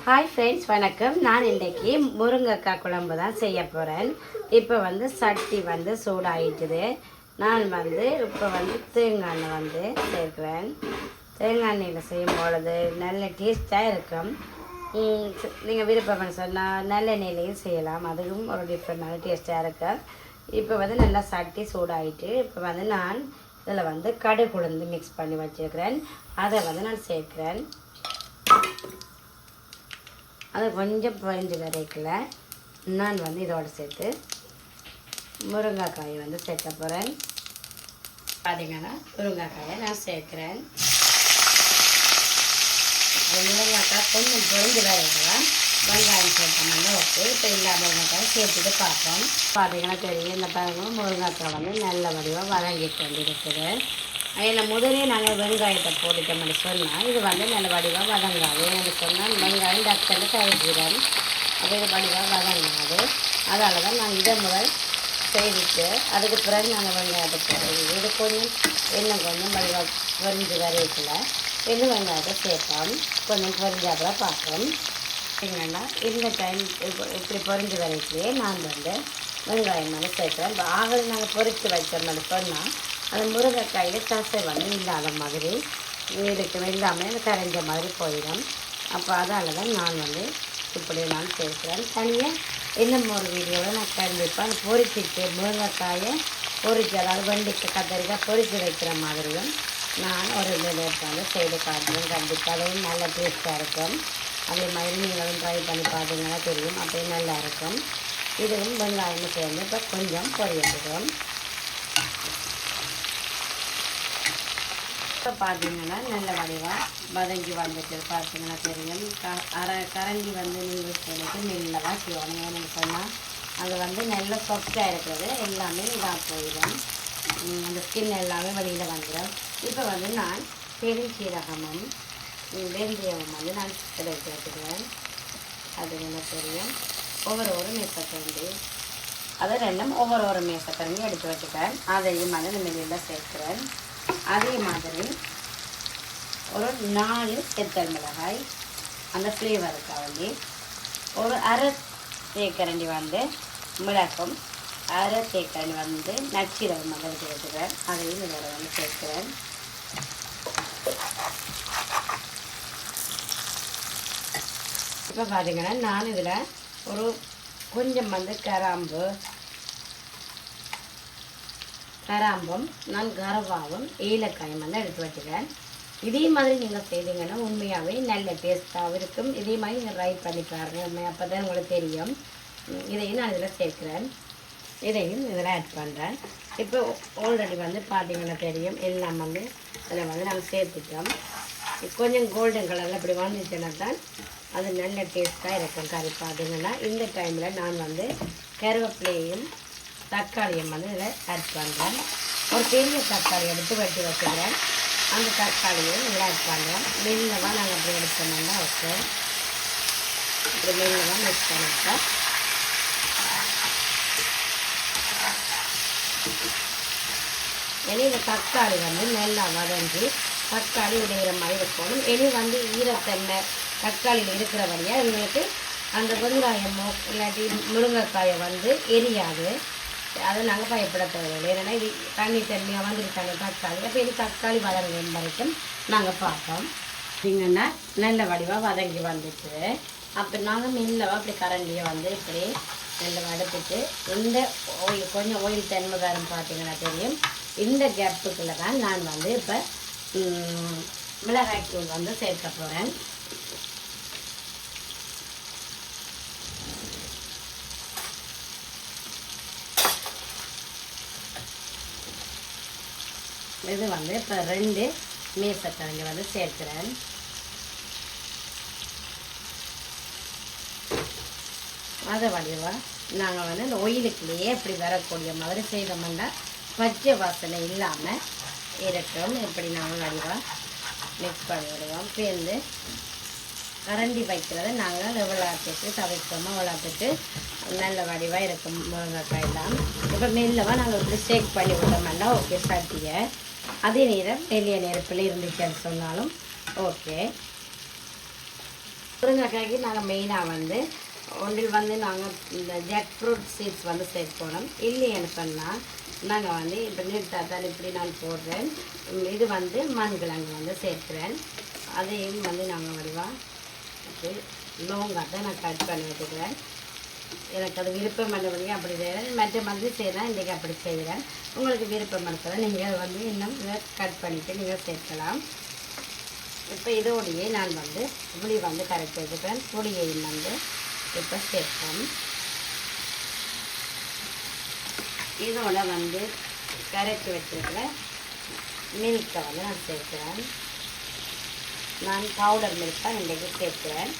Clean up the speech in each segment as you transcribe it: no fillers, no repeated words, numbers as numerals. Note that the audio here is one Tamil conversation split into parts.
ஹாய் ஃப்ரெண்ட்ஸ், வணக்கம். நான் இன்றைக்கி முருங்கைக்காய் குழம்பு தான் செய்ய போகிறேன். இப்போ சட்டி சூடாகிட்டுது. நான் இப்போ தேங்காய் எண்ணெய் சேர்க்குறேன். தேங்காய் எண்ணெயில் செய்யும் பொழுது நல்ல டேஸ்ட்டாக இருக்கும். நீங்கள் விருப்பம்னு சொன்னால் நல்லெண்ணெயிலையும் செய்யலாம், அதுவும் ஒரு டிஃப்ரெண்டான டேஸ்ட்டாக இருக்கும். இப்போ நல்லா சட்டி சூடாகிட்டு இப்போ நான் இதில் கடுகு உளுந்து மிக்ஸ் பண்ணி வச்சுருக்கிறேன். அதை நான் சேர்க்குறேன். அது கொஞ்சம் பொரிஞ்சு வரைக்கல நான் இதோடு சேர்த்து முருங்கைக்காயை சேர்க்க போகிறேன். பார்த்திங்கன்னா முருங்கைக்காயை நான் சேர்க்குறேன். முருங்கைக்காய் கொஞ்சம் பொரிஞ்சு வரைக்கலாம் வெங்காயம் சேர்த்தோம்னா ஓகே. இப்போ எல்லா முருங்கைக்காயும் சேர்த்துட்டு பார்ப்போம். பார்த்திங்கன்னா தெரியும், இந்த பாருங்க முருங்கைக்காய் நல்ல வடிவாக வதங்கி கொண்டிருக்குது. அதில் முதலே நாங்கள் வெங்காயத்தை போட்டுட்டோம்னு சொன்னால் இது நல்ல வடிவாக வதங்காது. என்று சொன்னால் வெங்காயம் டக்குன்னு கழிக்கிறோம், அது வடிவாக வதங்காது. அதால் தான் நாங்கள் இதை முதல் செய்துட்டு அதுக்கு பிறகு நாங்கள் வெங்காயத்தை போடுறது. இது கொஞ்சம் இன்னும் கொஞ்சம் வடிவாக பொரிஞ்சு வரைக்கல இன்னும் வெங்காயத்தை சேர்ப்போம். கொஞ்சம் பொரிஞ்சாப்புல பார்ப்போம். என்னென்னா இந்த டைம் இப்படி பொரிஞ்சு வரைக்கலையே நான் வெங்காயம் சேர்க்குறேன். ஆகவே நாங்கள் பொரித்து வச்சோம்னு சொன்னால் அந்த முருங்கைக்காயில் தசை இல்லாத மாதிரி இருக்கும், இல்லாமல் கரைஞ்ச மாதிரி போயிடும். அப்போ அதால் தான் நான் இப்படி நான் சேர்க்குறேன். தனியாக இன்னும் ஒரு வீடியோவில் நான் கண்டிப்பாக பொரிச்சிட்டு முருங்கைக்காயை பொரிச்சு, அதாவது வெண்டிக்கு கத்தரிக்காய் பொரித்து வைக்கிற மாதிரியும் நான் ஒரு நிலையத்தால் செய்து காட்டுவேன். கண்டிப்பாக அதுவும் நல்ல டேஸ்ட்டாக இருக்கும். அதே மாதிரி நீங்களும் ட்ரை பண்ணி பார்த்தீங்கன்னா தெரியும், அப்படியே நல்லா இருக்கும். இதுவும் வெங்காயம் சேர்ந்து இப்போ கொஞ்சம் பொரியட்டும். இப்போ பார்த்தீங்கன்னா நல்ல வடிவாக வதங்கி வந்துட்டு பார்த்தீங்கன்னா தெரியும். கரண்டி நீங்கள் செய்யறது நெல்லவாக செய்யணும். ஏன்னு சொன்னால் அது நல்ல சொஃப்டாக இருக்கிறது எல்லாமே இதாக போயிடும், அந்த ஸ்கின் எல்லாமே வெளியில் வந்துடும். இப்போ நான் பெருஞ்சீரகமும் வெந்தயமும் நான் எடுத்து வச்சுக்கிறேன். அது என்ன தெரியும், ஒவ்வொரு மேசக்கரண்டி, அதை ரெண்டும் ஒவ்வொரு மேசக்கரண்டி எடுத்து வச்சுக்கிறேன். அதையும் வெளியில் சேர்க்குறேன். அதே மாதிரி ஒரு 4 எத்தல் மிளகாய் அந்த ஃப்ளேவருக்காக வேண்டி, ஒரு அரை தேக்கரண்டி மிளகும், அரை தேக்கரண்டி நச்சீரகம் எடுத்து வச்சுக்கிறேன். அதையும் இதோட சேர்க்கிறேன். இப்போ பார்த்தீங்கன்னா நான் இதில் ஒரு கொஞ்சம் கராம்பும் நான் கரவாவும் ஏலக்காயும் எடுத்து வச்சுக்கிறேன். இதே மாதிரி நீங்கள் செய்தீங்கன்னா உண்மையாகவே நல்ல டேஸ்ட்டாகவும் இருக்கும். இதே மாதிரி நீங்கள் ட்ரை பண்ணி பாருங்கள், அப்போ தான் உங்களுக்கு தெரியும். இதையும் நான் இதில் சேர்க்குறேன். இதையும் இதில் ஆட் பண்ணுறேன். இப்போ ஆல்ரெடி பார்த்தீங்கன்னா தெரியும், எல்லாம் அதில் நாங்கள் சேர்த்துட்டோம். கொஞ்சம் கோல்டன் கலரில் இப்படி வந்துச்சுன்னா தான் அது நல்ல டேஸ்ட்டாக இருக்கும் கறி. பார்த்தீங்கன்னா இந்த டைமில் நான் கருவேப்பிலையும் தக்காளியும் இதில் ஆட் பண்ணுறேன். ஒரு பெரிய தக்காளி எடுத்து வெட்டி வச்சுக்கிறேன். அந்த தக்காளியை இதில் ஆட் பண்ணுறேன். மெல்லமாக நாங்கள் அப்படி எடுத்தோம்னா ஓகே. இப்படி மெல்லமாக மிக்ஸ் பண்ணிட்டோம். இனி இந்த தக்காளி நல்லா வதங்கி தக்காளி உடையிற மாதிரி இருக்கணும். இனி ஈரத்தன்மை தக்காளியில் இருக்கிற வழியாக எங்களுக்கு அந்த வெங்காயமோ இல்லாட்டி முருங்கைக்காயை எரியாது. அதை நாங்கள் பயப்பட தேவையில்லை. ஏன்னா இது தண்ணி தண்ணியாக வந்துருக்காங்க தக்காளி. அப்போ இது தக்காளி வதங்க வரைக்கும் நாங்கள் பார்ப்போம். பார்த்தீங்கன்னா நல்ல வடிவாக வதங்கி வந்துட்டு அப்போ நாங்கள் மெல்லவாக அப்படி கரண்டியை இப்படி நல்ல வதக்கிட்டு இந்த கொஞ்சம் ஆயில் தன்மை வரும் பார்த்தீங்கன்னா தெரியும். இந்த கேப்புக்குள்ளே தான் நான் இப்போ மிளகாய்த்தூள் சேர்க்க போகிறேன். இது இப்போ 2 மேசக்கரண்டி சேர்க்கிறேன். அதை வடிவாக நாங்கள் இந்த ஒயிலுக்குள்ளேயே இப்படி வரக்கூடிய மாதிரி செய்தோம்னா பச்சை வாசனை இல்லாமல் இருக்கும். இப்படி நாங்கள் வடிவாக மிக்ஸ் பண்ணி விடுவோம். இப்போ கரண்டி வைக்கிறத நாங்கள் விளாட்டுட்டு தவிர்க்காமல் விளாட்டுட்டு நல்ல வடிவாக இருக்கும் முருங்கைக்காயெல்லாம். இப்போ மெல்லவாக நாங்கள் இப்படி ஷேக் பண்ணி விட்டோம்னா ஓகே சட்டியை. அதே நேரம் வெளிய நெருப்பில் இருந்துச்சுன்னு சொன்னாலும் ஓகே. முருங்கைக்காய்க்கு நாங்கள் மெயினாக வந்து ஒன்றில் வந்து நாங்கள் இந்த ஜாக் ஃப்ரூட் சீட்ஸ் வந்து சேர்க்கணும். இல்லைன்னு சொன்னால் நாங்கள் வந்து இப்போ நீட்டாத்தான் இப்படி நான் போடுறேன். இது வந்து மண்கிழங்கு வந்து சேர்க்குறேன். அதையும் வந்து நாங்கள் வடிவாக லோங்காக நான் கட் பண்ணி வச்சுக்கிறேன். எனக்கு அது விருப்பம் பண்ணபடி அப்படி செய்கிறேன். மற்ற மாதிரி செய்கிறேன், இன்றைக்கி அப்படி செய்கிறேன். உங்களுக்கு விருப்பம் இருக்கிற நீங்கள் வந்து இன்னும் இதை கட் பண்ணிவிட்டு நீங்கள் சேர்க்கலாம். இப்போ இதோடையே நான் வந்து புளி வந்து கரைச்சி வச்சுக்கிறேன். புளியையும் வந்து இப்போ சேர்ப்போம். இதோட வந்து கரைச்சி வச்சுருக்கிற மில்கை வந்து நான் சேர்க்குறேன். நான் பவுடர் மில்க் தான் இன்றைக்கி சேர்க்குறேன்.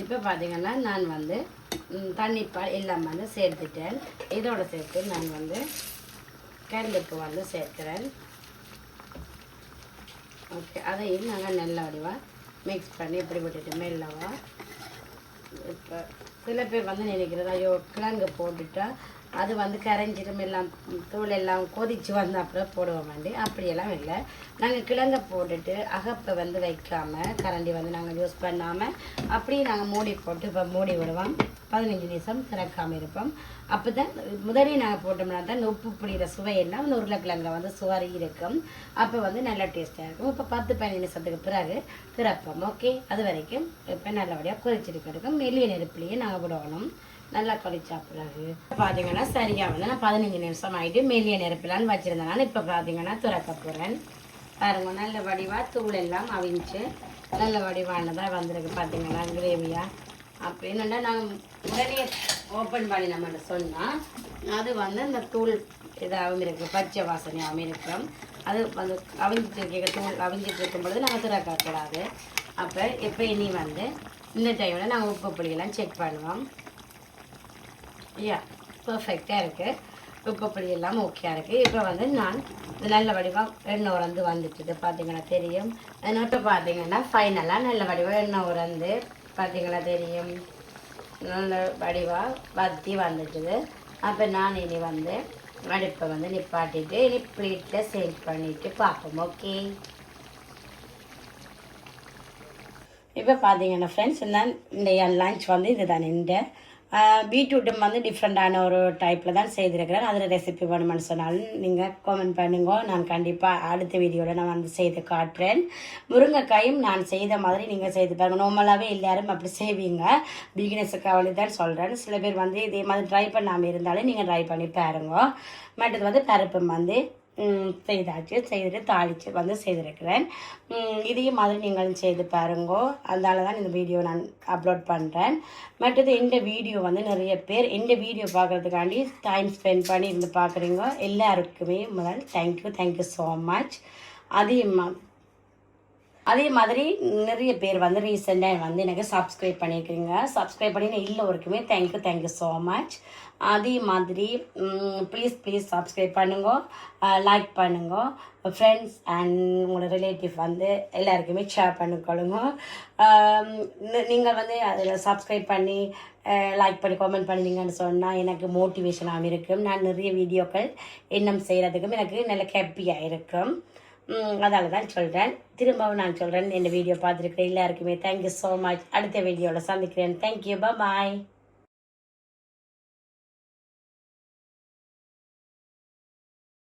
இப்போ பார்த்தீங்கன்னா நான் வந்து தண்ணிப்பால் எல்லாம் வந்து சேர்த்துட்டேன். இதோட சேர்த்து நான் வந்து கல்லுப்பு வந்து சேர்க்குறேன். ஓகே, அதையும் நாங்கள் நல்ல வடிவாக மிக்ஸ் பண்ணி இப்படி விட்டுட்டு மெல்லவா. இப்போ சில பேர் வந்து நினைக்கிறது ஐயோ கிழங்கு போட்டுட்டா அது வந்து கரைஞ்சிடும் எல்லாம் தூள் எல்லாம் கொதித்து வந்து அப்புறம் போடுவோம் வேண்டி. அப்படியெல்லாம் இல்லை. நாங்கள் கிழங்கை போட்டுட்டு அகப்பை வந்து வைக்காமல் கரண்டி வந்து நாங்கள் யூஸ் பண்ணாமல் அப்படியே நாங்கள் மூடி போட்டு இப்போ மூடி விடுவோம். 15 நிமிஷம் திறக்காமல் இருப்போம். அப்போ தான் முதலே நாங்கள் போட்டோம்னா தான் உப்பு பிடிக்கிற சுவையெல்லாம் அந்த உருளைக்கிழங்கில் வந்து சுவரி இருக்கும். அப்போ வந்து நல்லா டேஸ்ட்டாக இருக்கும். இப்போ 10-15 நிமிஷத்துக்கு பிறகு திறப்போம். ஓகே, அது வரைக்கும் இப்போ நல்லபடியாக கொதிச்சிட்டு இருக்கும். மெல்லிய நெருப்புலேயே நாங்கள் விடணும். நல்லா கொதிச்சா பிறகு பார்த்தீங்கன்னா சரியாக வந்து நான் 15 நிமிஷம் ஆகிட்டு மெல்லிய நெருப்பிலான்னு வச்சுருந்தேன். இப்போ பார்த்தீங்கன்னா திறக்க போகிறேன். பாருங்க, நல்ல வடிவாக தூள் எல்லாம் அவிஞ்சு நல்ல வடிவானதாக வந்திருக்கு. பார்த்தீங்கன்னா கிரேவியாக அப்படின்னா நாங்கள் உடனே ஓப்பன் பண்ணி நம்மகிட்ட சொன்னால் அது வந்து இந்த தூள் இதாகவும் இருக்குது, பச்சை வாசனையாகவும் இருக்கும். அது வந்து அவிஞ்சிட்டு இருக்க தூள் அவிஞ்சிட்டு இருக்கும் பொழுது நாங்கள் திறக்கக்கூடாது. அப்போ இப்போ இனி வந்து இந்த டைமில் நாங்கள் உப்பு புளியெல்லாம் செக் பண்ணுவோம். பர்ஃபெக்டாக இருக்குது. உப்பு புளி எல்லாம் ஓகேயாக இருக்குது. இப்போ வந்து நான் நல்ல வடிவாக எண்ணெய் உரந்து வந்துட்டுது. பார்த்தீங்கன்னா தெரியும். இப்போ பார்த்தீங்கன்னா ஃபைனலாக நல்ல வடிவாக எண்ணெய் உரந்து பார்த்தீங்கன்னா தெரியும். நல்ல வடிவாக வத்தி வந்துட்டுது. அப்போ நான் இனி வந்து அடுப்பை வந்து நிப்பாட்டிட்டு இனி பிளேட்டில் சேவ் பண்ணிவிட்டு பார்ப்போம். ஓகே, இப்போ பார்த்தீங்கன்னா ஃப்ரெண்ட்ஸ், நான் இந்த லஞ்ச் வந்து இது தான். இந்த பீட்ரூட்டும் வந்து டிஃப்ரெண்ட்டான ஒரு டைப்பில் தான் செய்திருக்கிறேன். அதில் ரெசிபி வேணுமென்னு சொன்னாலும் நீங்கள் கமெண்ட் பண்ணுங்க. நான் கண்டிப்பாக அடுத்த வீடியோவில் நான் வந்து செய்து காட்டுறேன். முருங்கைக்காயும் நான் செய்த மாதிரி நீங்கள் செய்து பாருங்கள். நார்மலாகவே எல்லாரும் அப்படி செய்வீங்க. பிகினர்ஸுக்கு அவளி தான் சொல்கிறேன். சில பேர் வந்து இதே மாதிரி ட்ரை பண்ணாமல் இருந்தாலும் நீங்கள் ட்ரை பண்ணி பாருங்க. மற்றது வந்து பருப்பும் வந்து செய்துட்டு தாளித்து வந்து செய்திருக்கிறேன். இதையும் மாதிரி நீங்களும் செய்து பாருங்கோ. அதனால தான் இந்த வீடியோ நான் அப்லோட் பண்ணுறேன். மற்றது இந்த வீடியோ வந்து நிறைய பேர் இந்த வீடியோ பார்க்குறதுக்காண்டி டைம் ஸ்பெண்ட் பண்ணி இருந்து பார்க்குறீங்க. எல்லாருக்குமே முதல் தேங்க்யூ ஸோ மச். அதே மாதிரி நிறைய பேர் வந்து ரீசெண்டாக வந்து எனக்கு சப்ஸ்கிரைப் பண்ணியிருக்கீங்க. சப்ஸ்கிரைப் பண்ணி எல்லோருக்குமே தேங்க்யூ ஸோ மச். அதே மாதிரி ப்ளீஸ் சப்ஸ்கிரைப் பண்ணுங்க, லைக் பண்ணுங்க. ஃப்ரெண்ட்ஸ் அண்ட் உங்களோட ரிலேட்டிவ் வந்து எல்லாருக்குமே ஷேர் பண்ணிக்கொள்ளுங்க. நீங்கள் வந்து அதில் சப்ஸ்கிரைப் பண்ணி லைக் பண்ணி கமெண்ட் பண்ணிங்கன்னு சொன்னால் எனக்கு மோட்டிவேஷனாகவும் இருக்கும். நான் நிறைய வீடியோக்கள் இன்னும் செய்கிறதுக்கும் எனக்கு நல்ல ஹாப்பியாக இருக்கும். அதால் தான் சொல்கிறேன். திரும்பவும் நான் சொல்கிறேன், இந்த வீடியோ பார்த்துருக்குற எல்லாருக்குமே தேங்க்யூ ஸோ மச். அடுத்த வீடியோவில் சந்திக்கிறேன். தேங்க்யூ, பாய்.